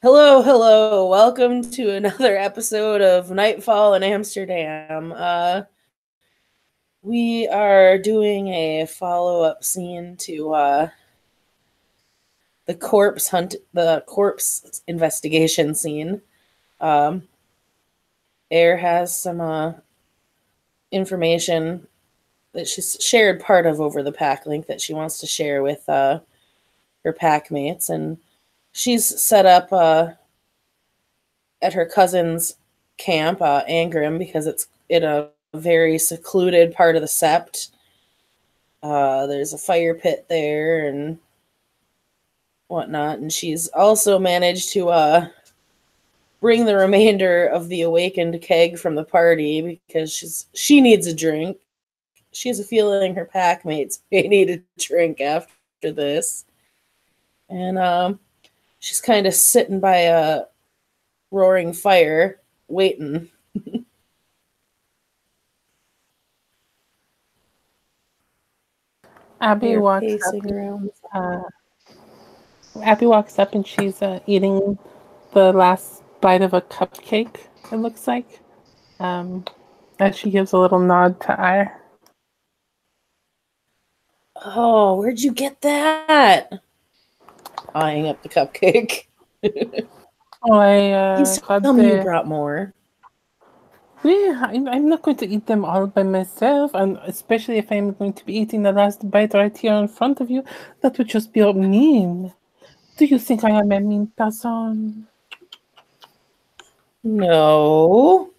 Hello, hello. Welcome to another episode of Nightfall in Amsterdam. We are doing a follow-up scene to the corpse investigation scene. Air has some information that she's shared part of over the pack link that she wants to share with her packmates, and she's set up at her cousin's camp, Angrimm, because it's in a very secluded part of the Sept. There's a fire pit there and whatnot, and she's also managed to bring the remainder of the awakened keg from the party because she needs a drink. She has a feeling her packmates may need a drink after this, and she's kind of sitting by a roaring fire, waiting. Abby walks up and she's eating the last bite of a cupcake, it looks like. As she gives a little nod to I. Oh, where'd you get that? Eyeing up the cupcake. Please tell me you brought more. Yeah, I'm not going to eat them all by myself, and especially if I'm going to be eating the last bite right here in front of you, that would just be mean. Do you think I am a mean person? No.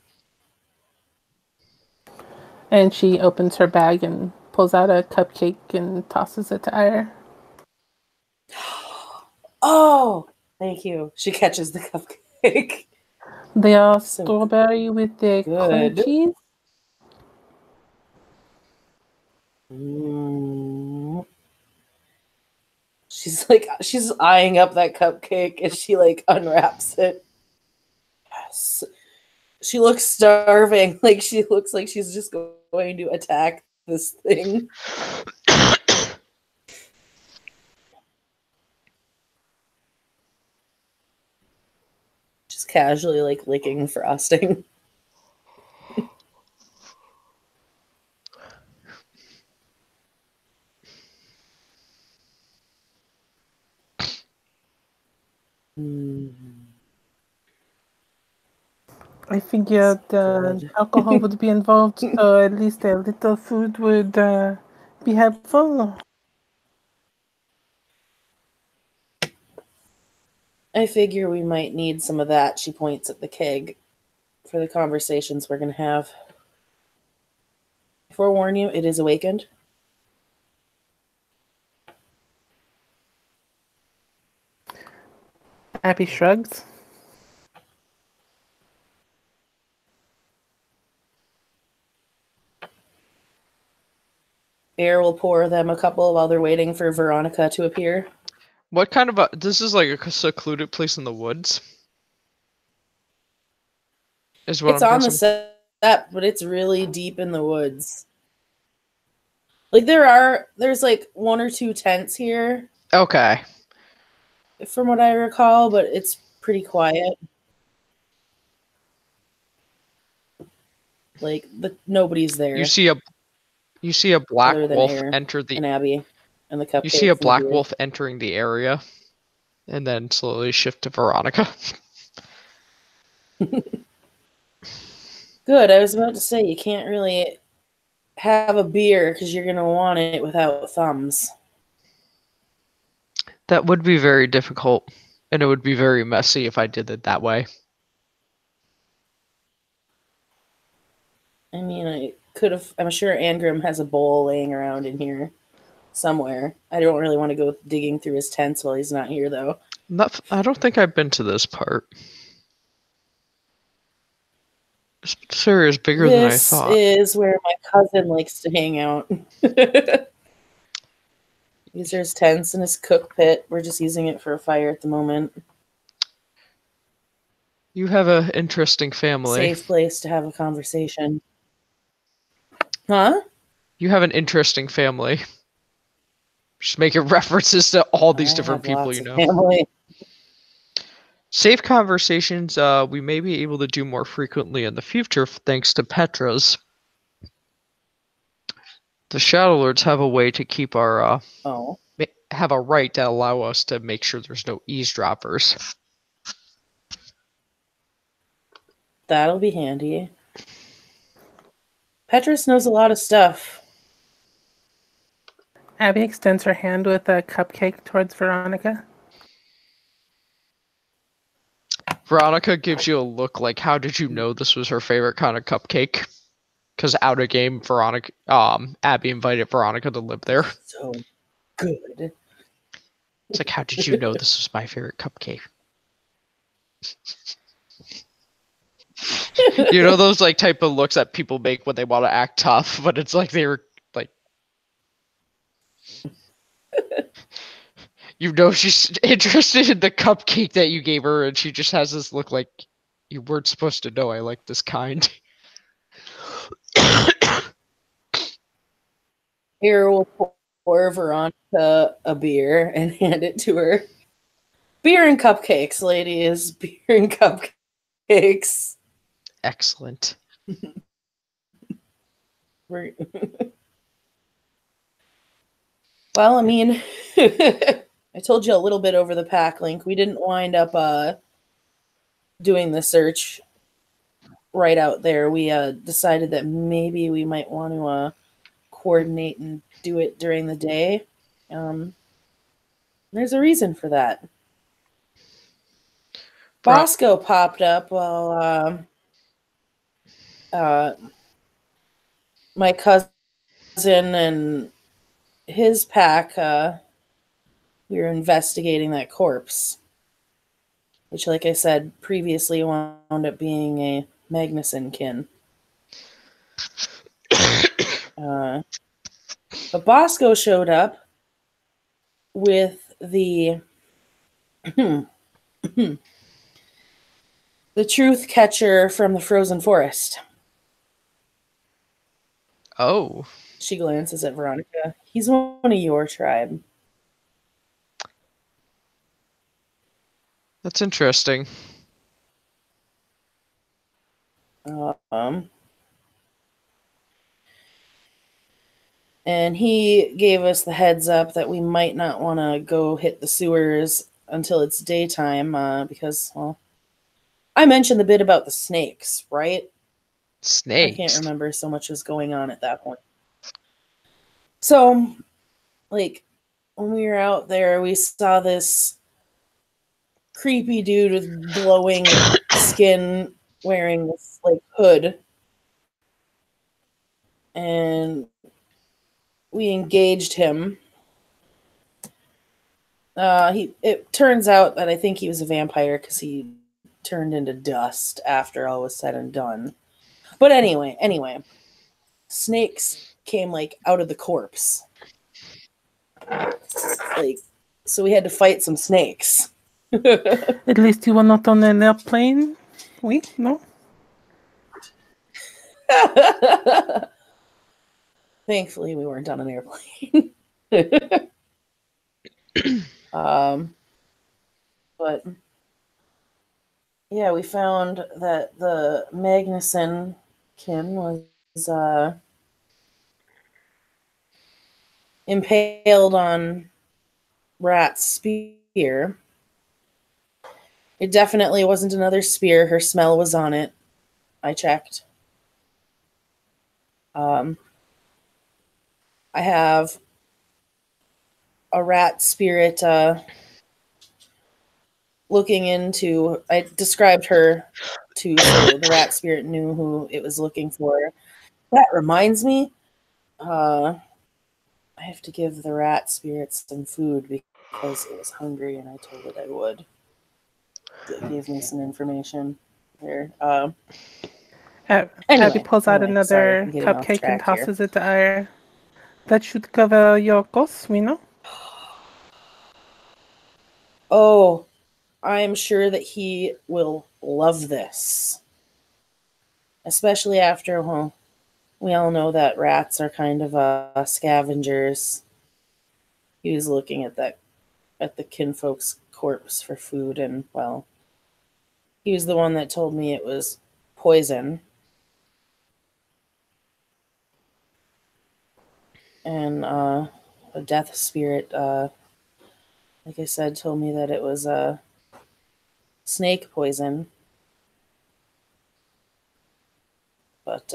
And she opens her bag and pulls out a cupcake and tosses it to her. Oh, thank you. She catches the cupcake. They are strawberry with the cream cheese. She's eyeing up that cupcake as she unwraps it. Yes. She looks starving. She looks like she's just going to attack this thing. Just casually licking frosting. I figured alcohol would be involved, so at least a little food would be helpful. I figure we might need some of that, she points at the keg, for the conversations we're going to have. I forewarn you, it is awakened. Abby shrugs. Air will pour them a couple while they're waiting for Veronica to appear. What kind of this is like a secluded place in the woods? Is what it's on the set, but it's really deep in the woods. There's one or two tents here. Okay. From what I recall, but it's pretty quiet. Nobody's there. You see a black wolf enter the Abby and the cupcake. You see a black wolf entering the area, and then slowly shift to Veronica. Good. I was about to say you can't really have a beer because you're gonna want it without thumbs. That would be very difficult, and it would be very messy if I did it that way. I mean, I could have. I'm sure Angrimm has a bowl laying around in here somewhere. I don't really want to go digging through his tents while he's not here, though. I don't think I've been to this part. This area is bigger than I thought. This is where my cousin likes to hang out. These are his tents and his cook pit. We're just using it for a fire at the moment. You have an interesting family. Safe place to have a conversation. Huh? You have an interesting family. Just making references to all these different people you know. Family. Safe conversations we may be able to do more frequently in the future thanks to Petra's. The Shadow Lords have a way to keep our have a right to allow us to make sure there's no eavesdroppers. That'll be handy. Petrus knows a lot of stuff. Abby extends her hand with a cupcake towards Veronica. Veronica gives you a look like, how did you know this was her favorite kind of cupcake? Because out of game, Abby invited Veronica to live there. So good. It's like, how did you know this was my favorite cupcake? You know those like type of looks that people make when they want to act tough, but it's like they were like, you know, she's interested in the cupcake that you gave her, and she just has this look like, you weren't supposed to know I like this kind. Here, we'll pour Veronica a beer and hand it to her. Beer and cupcakes, ladies. Beer and cupcakes. Excellent. Well, I mean, I told you a little bit over the pack link. We didn't wind up doing the search right out there. We decided that maybe we might want to coordinate and do it during the day. There's a reason for that. Bosco popped up while my cousin and his pack, we were investigating that corpse, which, like I said previously, wound up being a Magnuson kin. But Bosco showed up with the the truth catcher from the frozen forest. Oh. She glances at Veronica. He's one of your tribe. That's interesting. And he gave us the heads up that we might not want to go hit the sewers until it's daytime because, well, I mentioned the bit about the snakes, right? Snakes? I can't remember, so much was going on at that point. So, like, when we were out there, we saw this creepy dude with glowing skin wearing this, like, hood. And we engaged him. It turns out that I think he was a vampire because he turned into dust after all was said and done. But anyway, snakes came like out of the corpse. Like, so we had to fight some snakes. At least you were not on an airplane. Oui, no? Thankfully, we weren't on an airplane. But yeah, we found that the Magnuson kin was impaled on Rat's spear. It definitely wasn't another spear. Her smell was on it. I checked. I have a rat spirit looking into. I described her to, so the rat spirit knew who it was looking for. That reminds me, I have to give the rat spirit some food because it was hungry and I told it I would. It gave me some information there. Abby pulls out another sorry, cupcake and tosses it to Ire. That should cover your costs, we know. Oh, I'm sure that he will love this. Especially after, well, we all know that rats are kind of scavengers. He was looking at the kinfolk's corpse for food, and, well, He was the one that told me it was poison. And a death spirit, like I said, told me that it was snake poison. But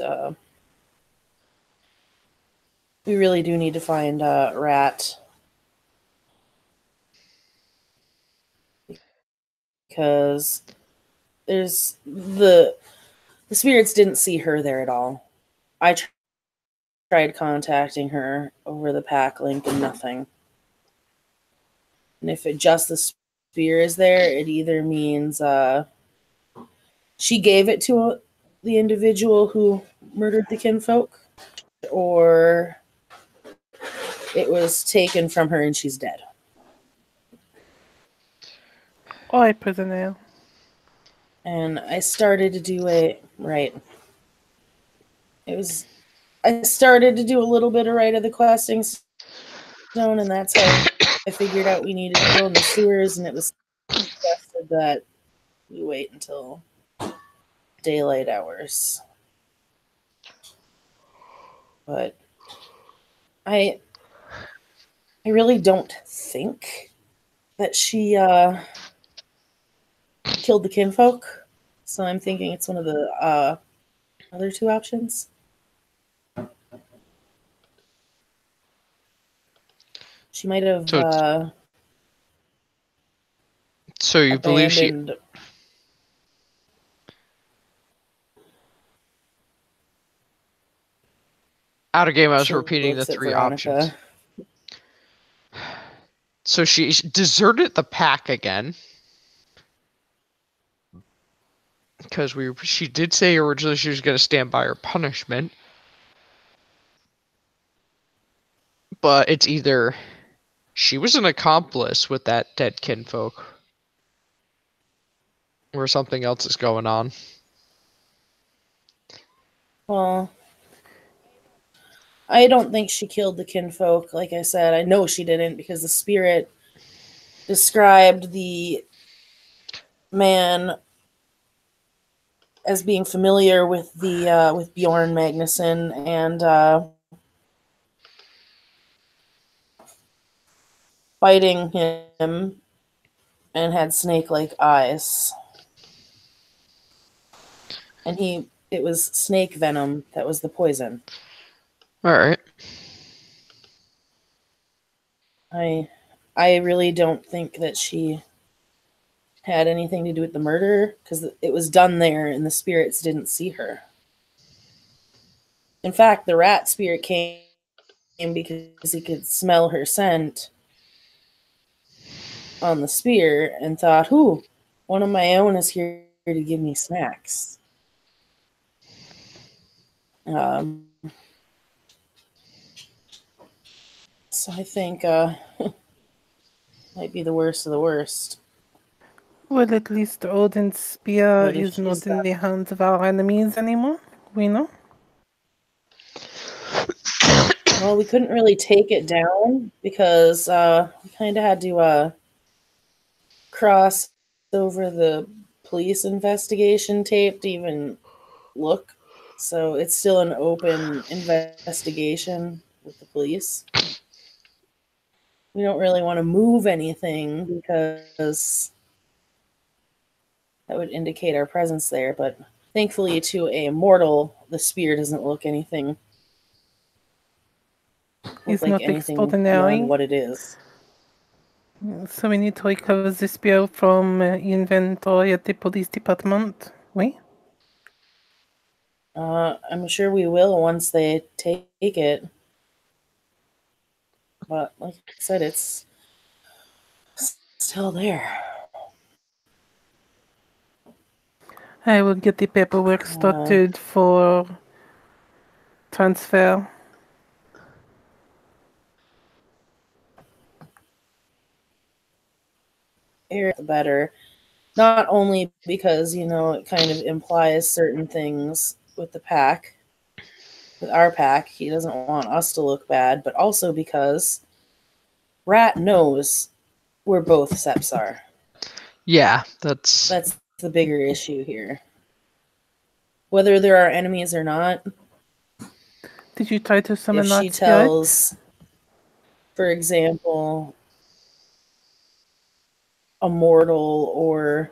we really do need to find Rat. Because there's the spirits didn't see her there at all. I tried contacting her over the pack link and nothing. And if it just the spear is there, it either means she gave it to the individual who murdered the kinfolk, or it was taken from her and she's dead. Oi, prisoner. And I started to do I started to do a little bit of Rite of the Questing Stone, and that's how I figured out we needed to go in the sewers, and it was suggested that we wait until daylight hours. But I really don't think that she killed the kinfolk, so I'm thinking it's one of the other two options. She might have So you believe she... Out of game, I was repeating the three options. So she deserted the pack again. Because she did say originally she was going to stand by her punishment. But it's either she was an accomplice with that dead kinfolk, or something else is going on. Well, I don't think she killed the kinfolk. Like I said, I know she didn't because the spirit described the man as being familiar with the with Bjorn Magnusson and fighting him, and had snake-like eyes. And it was snake venom that was the poison. All right. I really don't think that she had anything to do with the murder, because it was done there and the spirits didn't see her. In fact, the rat spirit came because he could smell her scent on the spear and thought, "Ooh, one of my own is here to give me snacks." So I think might be the worst of the worst. Well, at least Odin's spear is not in the hands of our enemies anymore. We know. Well, we couldn't really take it down because we kind of had to cross over the police investigation tape to even look. So it's still an open investigation with the police. We don't really want to move anything because that would indicate our presence there. But thankfully, to a mortal, the spear doesn't look anything. It's like not anything extraordinary. What it is. So we need to recover the spear from inventory at the police department. Oui? I'm sure we will once they take it. But like I said, it's still there. I will get the paperwork started for transfer. The better. Not only because, it kind of implies certain things with the pack, with our pack. He doesn't want us to look bad, but also because Rat knows we're both Septs are. Yeah, that's the bigger issue here. Whether there are enemies or not, Did you try to summon if that she spirit? tells, for example, a mortal or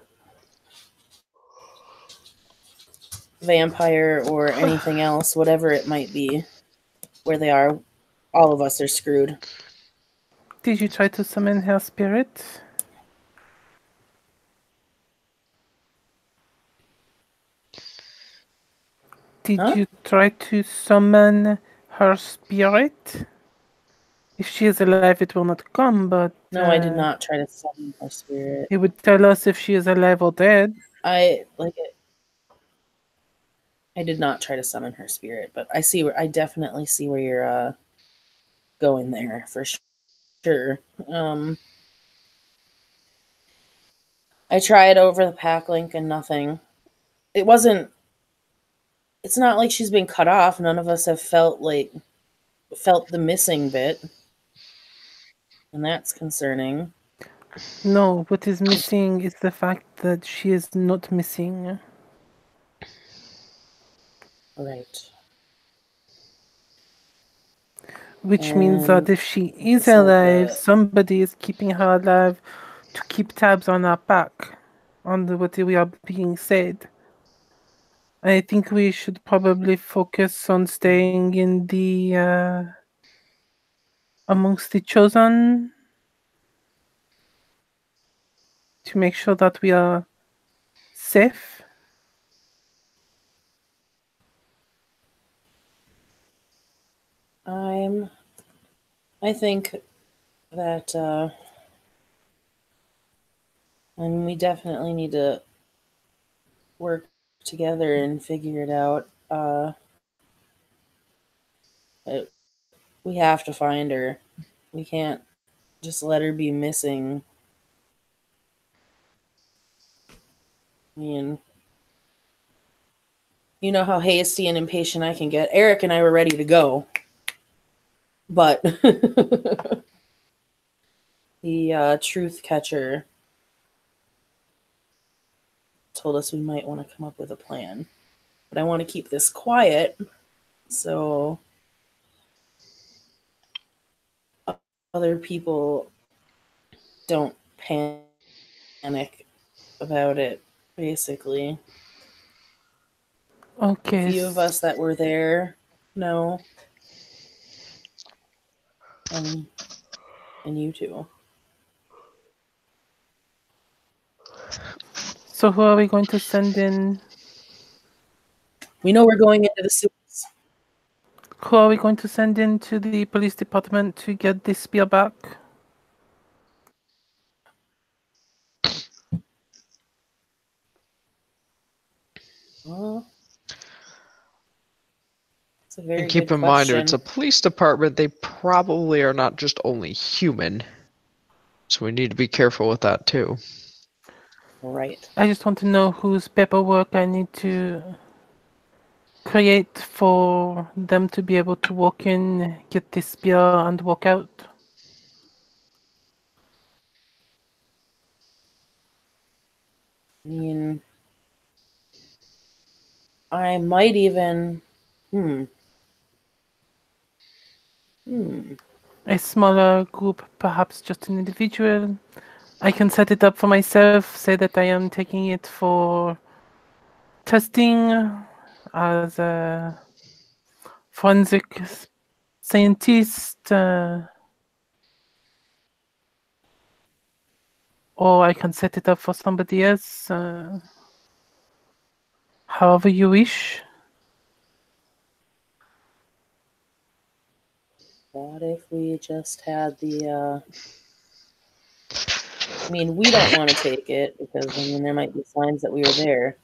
vampire or anything else, whatever it might be, where they are, all of us are screwed. Did you try to summon her spirit? Did Huh? you try to summon her spirit? If she is alive, it will not come, but No, I did not try to summon her spirit. it would tell us if she is alive or dead. I did not try to summon her spirit, but I definitely see where you're going there for sure. I tried over the pack link and nothing. It's not like she's been cut off. None of us have felt the missing bit. And that's concerning. No, what is missing is the fact that she is not missing. Right. Which means that if she is So alive, somebody is keeping her alive to keep tabs on our pack, on what we are being said. I think we should probably focus on staying in the amongst the chosen to make sure that we are safe. I think that and we definitely need to work together and figure it out. We have to find her. We can't just let her be missing. I mean, you know how hasty and impatient I can get. Eric and I were ready to go, but the truth catcher told us we might want to come up with a plan. But I want to keep this quiet so other people don't panic about it, basically. Okay. A few of us that were there know. And you too. So who are we going to send in? We know we're going into the sewers. Who are we going to send in to the police department to get this spear back? Well, it's a very And keep good in mind, if question. it's a police department, they probably are not just only human. So we need to be careful with that too. Right. I just want to know whose paperwork I need to create for them to be able to walk in, get this spear, and walk out. I mean, I might even. A smaller group, perhaps just an individual. I can set it up for myself, say that I am taking it for testing as a forensic scientist, or I can set it up for somebody else, however you wish. What if we just had the. I mean, we don't want to take it because, I mean, there might be signs that we were there.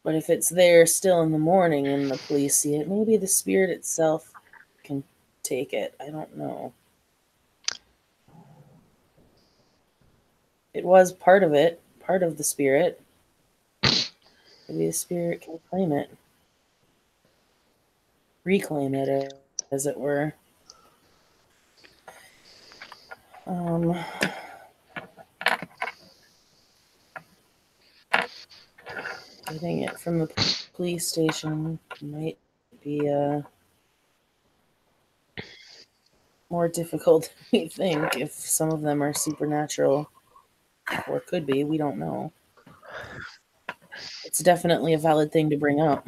But if it's there still in the morning and the police see it, maybe the spirit itself can take it. I don't know. It was part of it, part of the spirit. Maybe the spirit can claim it. Reclaim it, as it were. getting it from the police station might be more difficult than we think if some of them are supernatural. Or could be, we don't know. It's definitely a valid thing to bring up.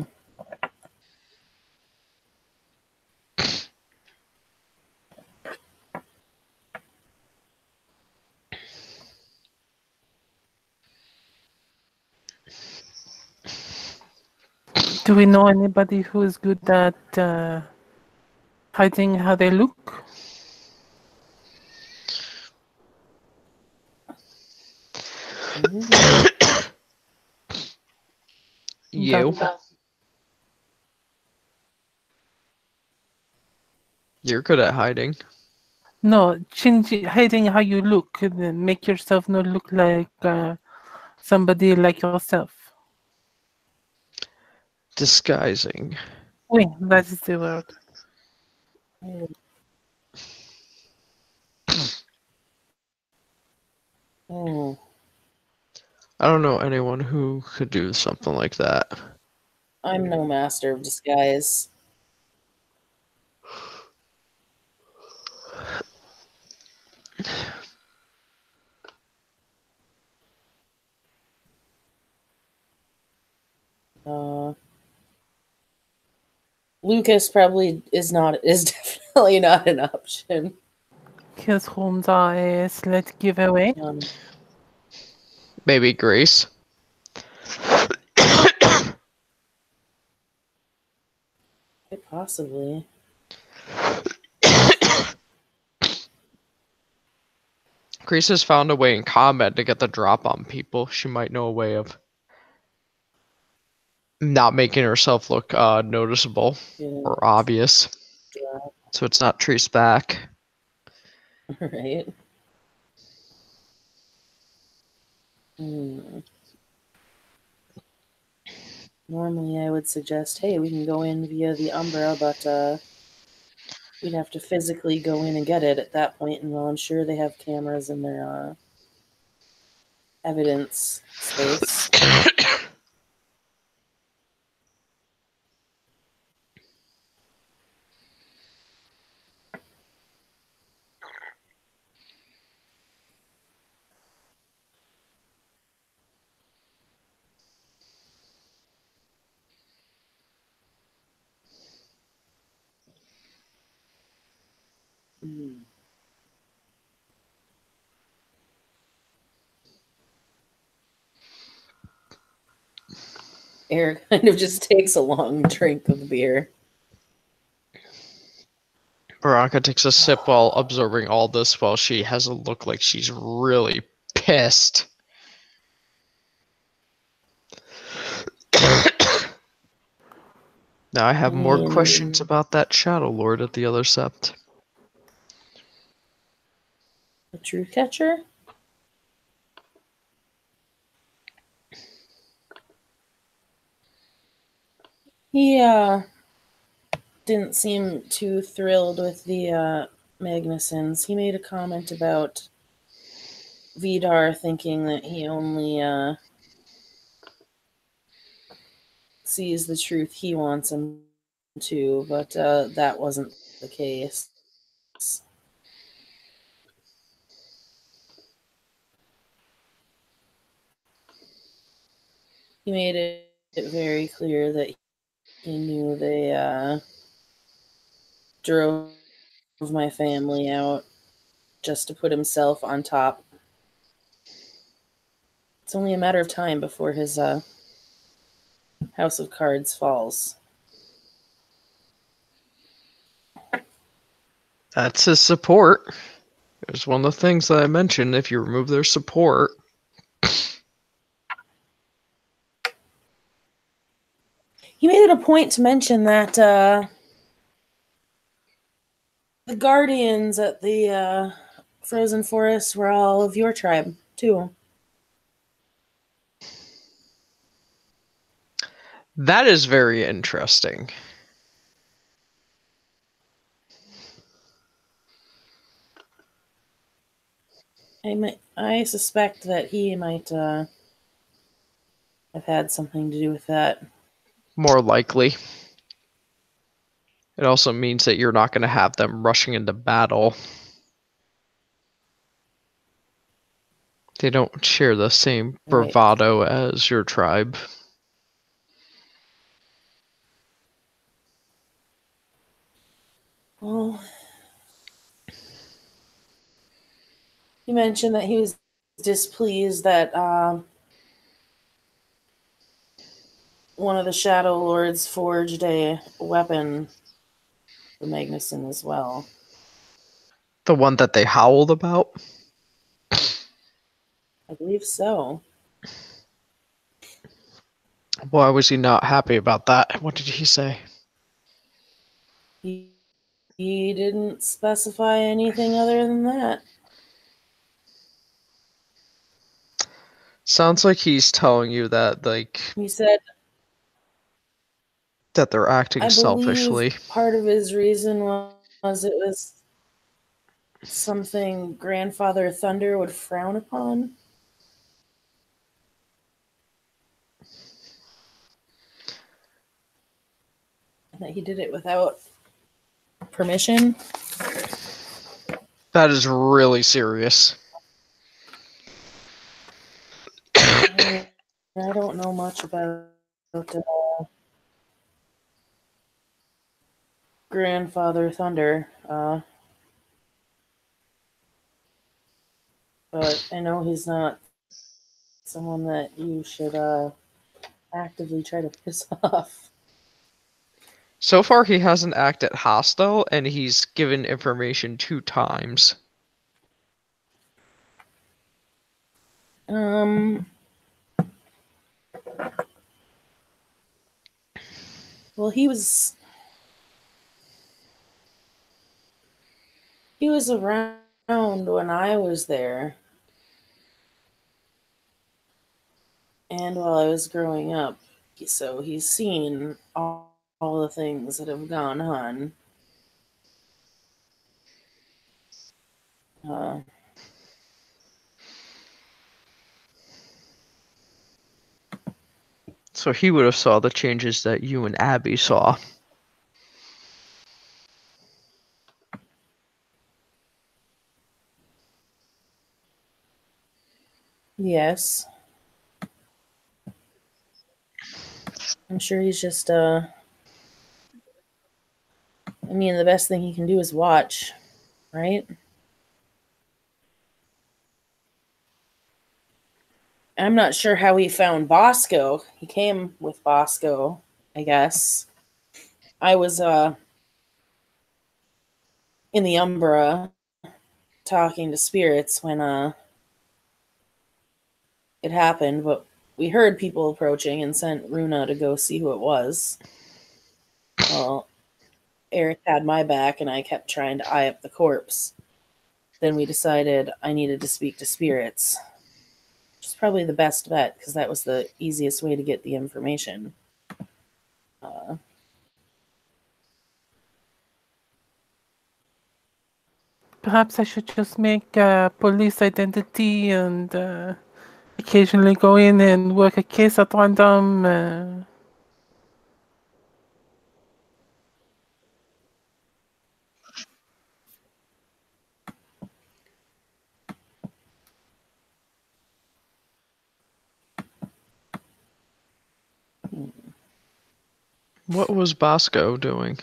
Do we know anybody who is good at hiding how they look? You. You're good at hiding. No, hiding how you look. Make yourself not look like somebody like yourself. Disguising. Oui, that is the word. Oh, I don't know anyone who could do something like that. I'm no master of disguise. Lucas probably is definitely not an option. His homes are a slight giveaway. Maybe Grace. Possibly. Grace has found a way in combat to get the drop on people. She might know a way of not making herself look noticeable or obvious. So it's not traced back. Right. Normally I would suggest, hey, we can go in via the Umbra, but we'd have to physically go in and get it at that point, and well, I'm sure they have cameras in their evidence space. Eric kind of just takes a long drink of beer. Veronica takes a sip while absorbing all this while she has a look like she's really pissed. Now I have more questions about that Shadow Lord at the other Sept. The True Catcher? He didn't seem too thrilled with the Magnusons. He made a comment about Vidar thinking that he only sees the truth he wants him to, but that wasn't the case. He made it very clear that he knew they drove my family out just to put himself on top. It's only a matter of time before his house of cards falls. That's his support. It was one of the things that I mentioned. If you remove their support, he made it a point to mention that the guardians at the frozen forest were all of your tribe, too. that is very interesting. I suspect that he might have had something to do with that. More likely. It also means that you're not going to have them rushing into battle. They don't share the same Right. bravado as your tribe. Well, he mentioned that he was displeased that one of the Shadow Lords forged a weapon for Magnuson as well. The one that they howled about? I believe so. Why was he not happy about that? What did he say? He didn't specify anything other than that. Sounds like he's telling you that, like, He said, that they're acting I selfishly. believe part of his reason was it was something Grandfather Thunder would frown upon. And that he did it without permission. That is really serious. I don't know much about Grandfather Thunder, but I know he's not someone that you should actively try to piss off. So far, he hasn't acted hostile, and he's given information 2 times. Well, he was around when I was there, and while I was growing up, so he's seen all the things that have gone on. So he would have saw the changes that you and Abby saw. Yes. I'm sure he's just, I mean, the best thing he can do is watch, right? I'm not sure how he found Bosco. He came with Bosco, I guess. I was, in the Umbra talking to spirits when, it happened, but we heard people approaching and sent Runa to go see who it was. Well, Eric had my back and I kept trying to eye up the corpse. Then we decided I needed to speak to spirits, which is probably the best bet because that was the easiest way to get the information. Perhaps I should just make police identity and occasionally go in and work a case at random. What was Bosco doing?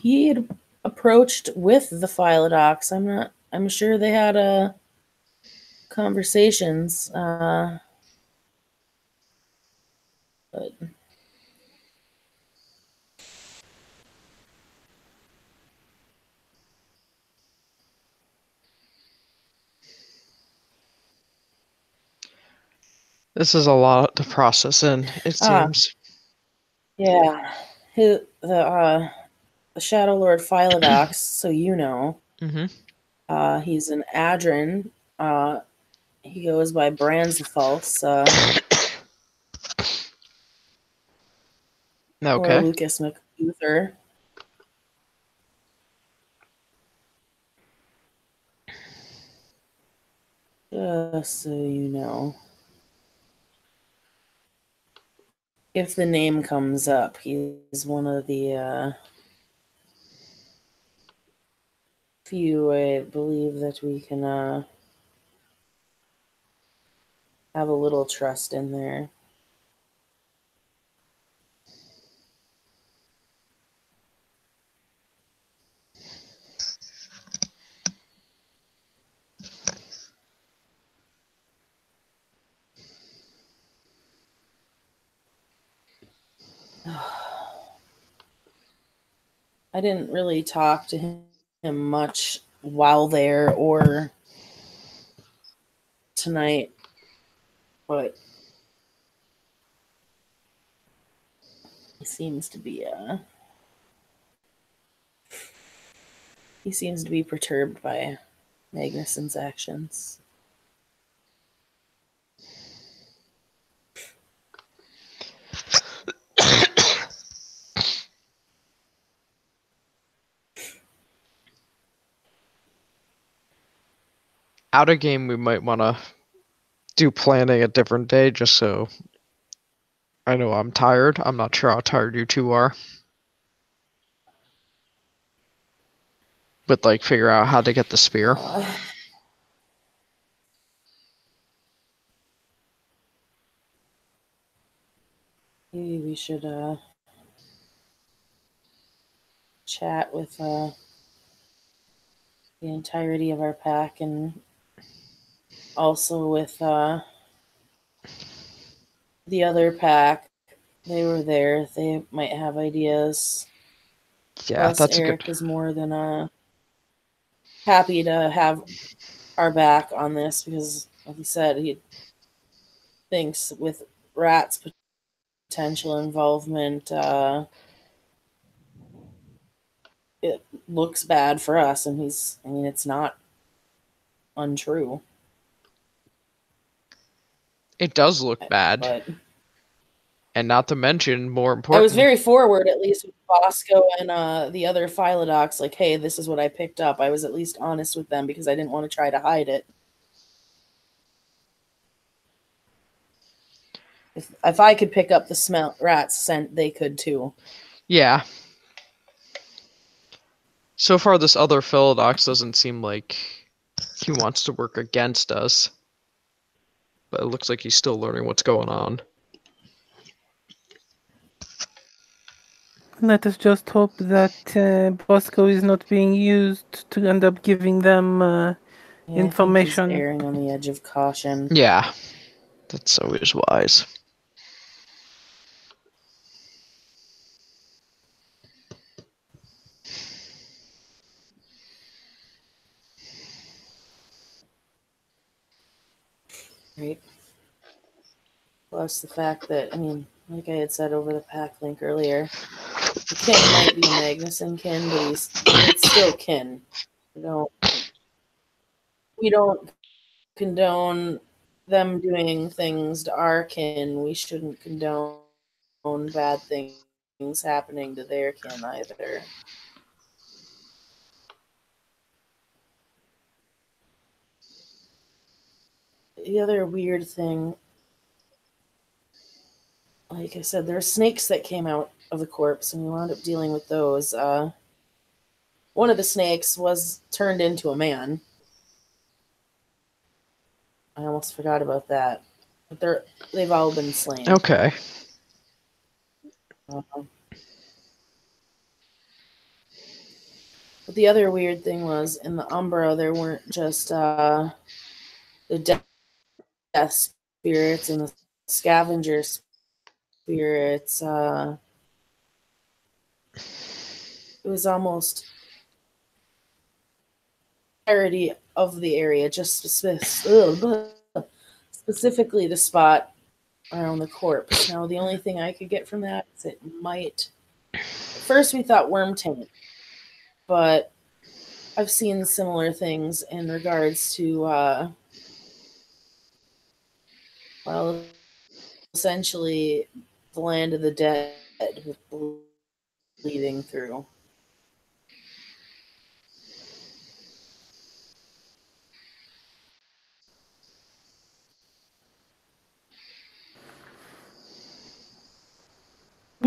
He had approached with the Philodox. I'm sure they had conversations. But This is a lot to process in, it seems. yeah, the Shadow Lord Philodox, so you know. Mm-hmm. He's an Adrin. He goes by Bransifalse, or Okay. Lucas McUther. Just so you know. If the name comes up, he's one of the few, I believe, that we can have a little trust in there. I didn't really talk to him much while there or tonight, but he seems to be perturbed by Magnuson's actions. Out of game, we might want to do planning a different day just so I know I'm tired. I'm not sure how tired you two are. But, like, figure out how to get the spear. Maybe we should chat with the entirety of our pack and also with the other pack. They were there. They might have ideas. Yeah, Plus, that's Eric good. is more than happy to have our back on this because, like he said, he thinks with Rat's potential involvement, it looks bad for us, and it's not untrue. It does look bad. But and not to mention, more I was important... very forward, at least with Bosco and the other Philodox, like, hey, this is what I picked up. I was at least honest with them because I didn't want to try to hide it. If I could pick up the Rat's scent, they could too. Yeah. So far, this other Philodox doesn't seem like he wants to work against us. But it looks like he's still learning what's going on. Let us just hope that Bosco is not being used to end up giving them information. I think he's erring on the edge of caution. Yeah, that's always wise. Right. Plus the fact that, like I had said over the pack link earlier, the kin might be a Magnuson kin, but it's still kin. We don't condone them doing things to our kin. We shouldn't condone bad things happening to their kin either. The other weird thing, like I said, there are snakes that came out of the corpse, and we wound up dealing with those. One of the snakes was turned into a man. I almost forgot about that. But they've all been slain. Okay. But the other weird thing was, in the Umbra, there weren't just the death spirits and the scavenger spirits. It was almost entirety of the area, just specifically the spot around the corpse. Now, the only thing I could get from that is it might... At first, we thought worm taint, but I've seen similar things in regards to, essentially the land of the dead with bleeding through.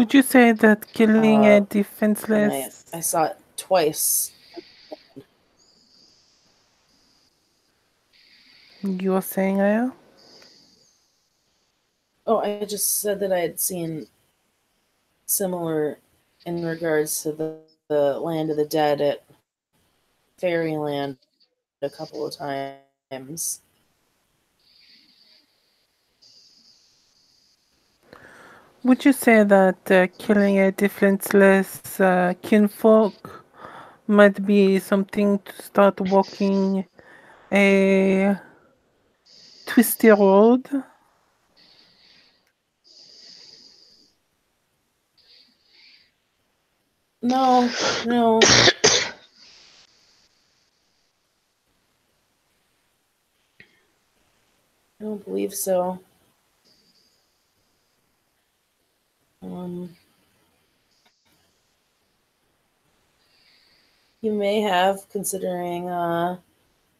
Would you say that killing a and defenseless... I saw it twice. You were saying, Aya? Oh, I just said that I had seen similar in regards to the Land of the Dead at Fairyland a couple of times. Would you say that killing a defenseless kinfolk might be something to start walking a twisty road? No, no. I don't believe so. You may have, considering,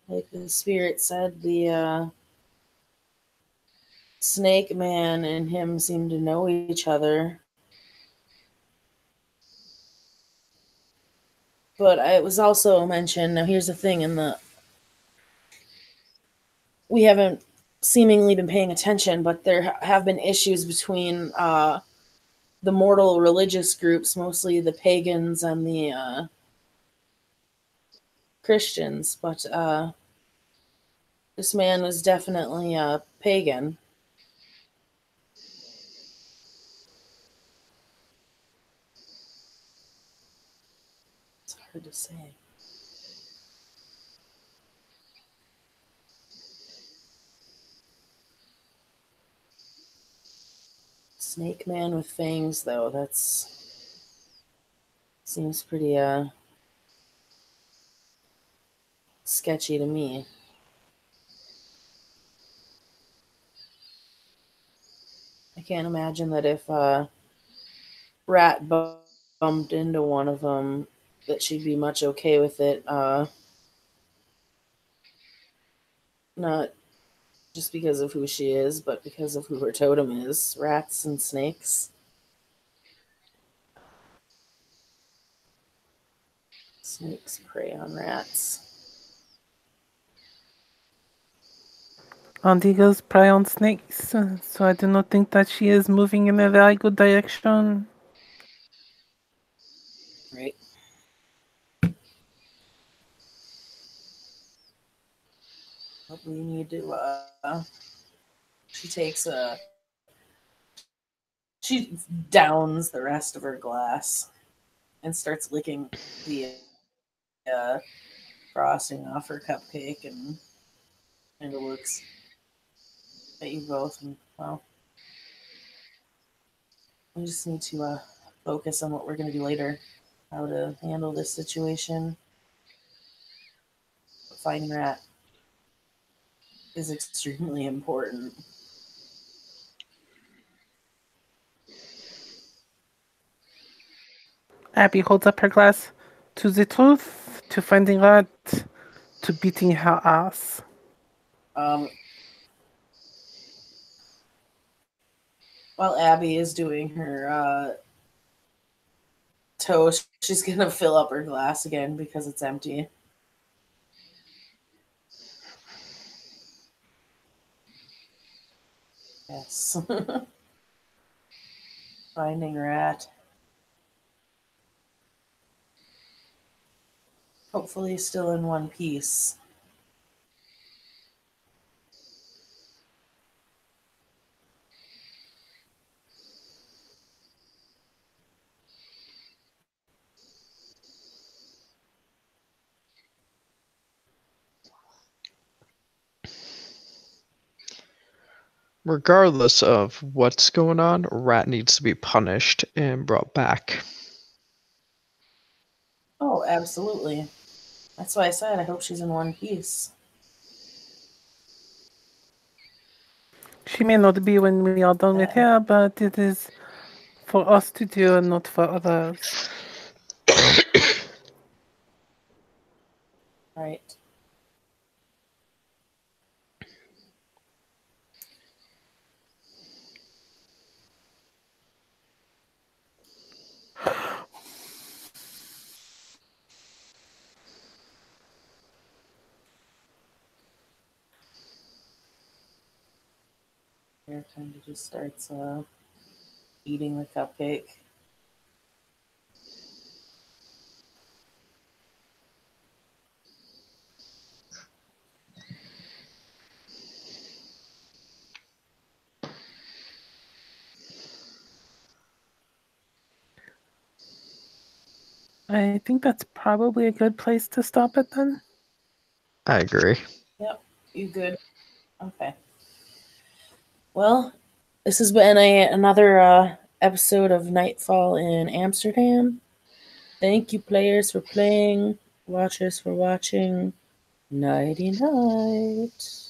like the spirit said, the Snake Man and him seem to know each other. But it was also mentioned. Now, here's the thing: we haven't seemingly been paying attention, but there have been issues between the mortal religious groups, mostly the pagans and the Christians. But this man was definitely a pagan. It's hard to say. Snake Man with fangs, though, that's seems pretty sketchy to me. I can't imagine that if Rat bumped into one of them, that she'd be much okay with it. Not just because of who she is, but because of who her totem is. Rats and snakes. Snakes prey on rats. And eagles prey on snakes, so I do not think that she is moving in a very good direction. Right. We need to, she takes she downs the rest of her glass and starts licking the uh, frosting off her cupcake and kind of looks at you both and, well, we just need to focus on what we're going to do later, how to handle this situation. Finding Rat is extremely important. Abby holds up her glass to the truth, to finding out, to beating her ass. While Abby is doing her toast, she's going to fill up her glass again because it's empty. Yes. Finding Rat. Hopefully still in one piece. Regardless of what's going on, Rat needs to be punished and brought back. Oh, absolutely. That's why I said I hope she's in one piece. She may not be when we are done with her, but it is for us to do and not for others. Right. Here kind of just starts eating the cupcake. I think that's probably a good place to stop it then. I agree. Yep, you good? Okay. Well, this has been another episode of Nightfall in Amsterdam. Thank you, players, for playing, watchers for watching. Nighty night.